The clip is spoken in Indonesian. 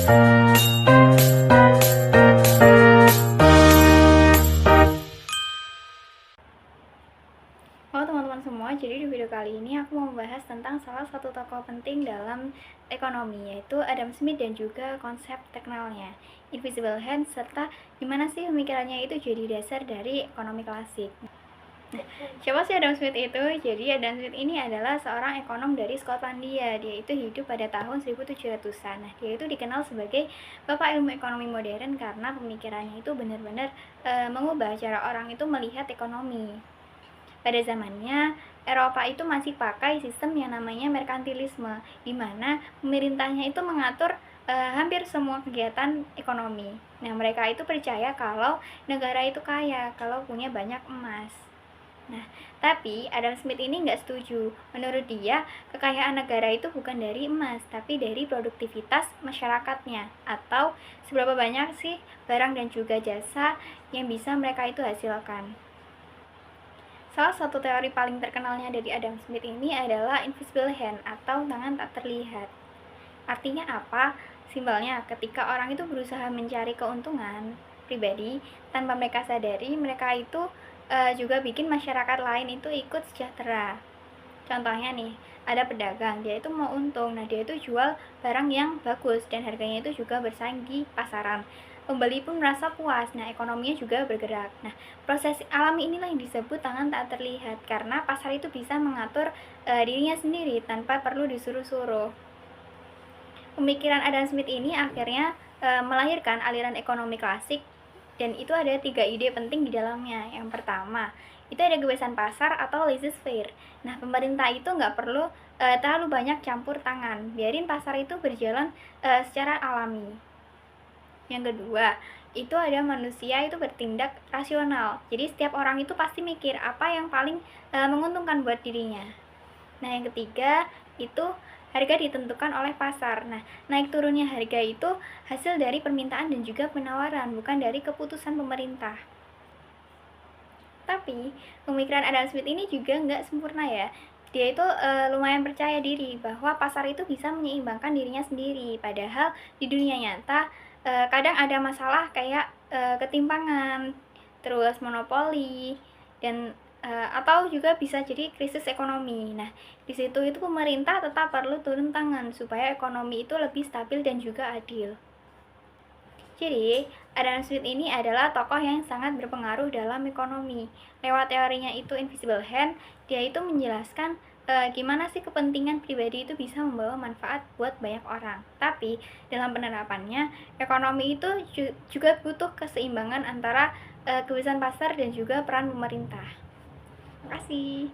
Halo teman-teman semua, jadi di video kali ini aku mau membahas tentang salah satu tokoh penting dalam ekonomi, yaitu Adam Smith dan juga konsep terkenalnya, Invisible Hand, serta gimana sih pemikirannya itu jadi dasar dari ekonomi klasik. Nah, siapa sih Adam Smith itu? Jadi Adam Smith ini adalah seorang ekonom dari Skotlandia. Dia itu hidup pada tahun 1700-an. Nah, dia itu dikenal sebagai bapak ilmu ekonomi modern karena pemikirannya itu benar-benar mengubah cara orang itu melihat ekonomi. Pada zamannya, Eropa itu masih pakai sistem yang namanya merkantilisme, di mana pemerintahnya itu mengatur hampir semua kegiatan ekonomi. Nah, mereka itu percaya kalau negara itu kaya, kalau punya banyak emas. Nah, tapi Adam Smith ini nggak setuju. Menurut dia, kekayaan negara itu bukan dari emas, tapi dari produktivitas masyarakatnya, atau seberapa banyak sih barang dan juga jasa yang bisa mereka itu hasilkan. Salah satu teori paling terkenalnya dari Adam Smith ini adalah invisible hand atau tangan tak terlihat. Artinya apa? Simbolnya ketika orang itu berusaha mencari keuntungan pribadi tanpa mereka sadari, mereka itu juga bikin masyarakat lain itu ikut sejahtera. Contohnya nih, ada pedagang, dia itu mau untung, nah dia itu jual barang yang bagus dan harganya itu juga bersaing di pasaran. Pembeli pun merasa puas, nah ekonominya juga bergerak. Nah, proses alami inilah yang disebut tangan tak terlihat, karena pasar itu bisa mengatur dirinya sendiri tanpa perlu disuruh-suruh. Pemikiran Adam Smith ini akhirnya melahirkan aliran ekonomi klasik, dan itu ada 3 ide penting di dalamnya. Yang pertama, itu ada kebebasan pasar atau laissez-faire. Nah, pemerintah itu nggak perlu terlalu banyak campur tangan, biarin pasar itu berjalan secara alami. Yang kedua, itu ada manusia itu bertindak rasional. Jadi setiap orang itu pasti mikir apa yang paling menguntungkan buat dirinya. Nah, yang ketiga, itu harga ditentukan oleh pasar. Nah, naik turunnya harga itu hasil dari permintaan dan juga penawaran, bukan dari keputusan pemerintah. Tapi, pemikiran Adam Smith ini juga nggak sempurna ya. Dia itu lumayan percaya diri bahwa pasar itu bisa menyeimbangkan dirinya sendiri. Padahal di dunia nyata kadang ada masalah kayak ketimpangan, terus monopoli, dan atau juga bisa jadi krisis ekonomi. Nah, di situ itu pemerintah tetap perlu turun tangan supaya ekonomi itu lebih stabil dan juga adil. Jadi, Adam Smith ini adalah tokoh yang sangat berpengaruh dalam ekonomi. Lewat teorinya itu Invisible Hand, dia itu menjelaskan gimana sih kepentingan pribadi itu bisa membawa manfaat buat banyak orang. Tapi, dalam penerapannya, ekonomi itu juga butuh keseimbangan antara kebebasan pasar dan juga peran pemerintah. Terima kasih.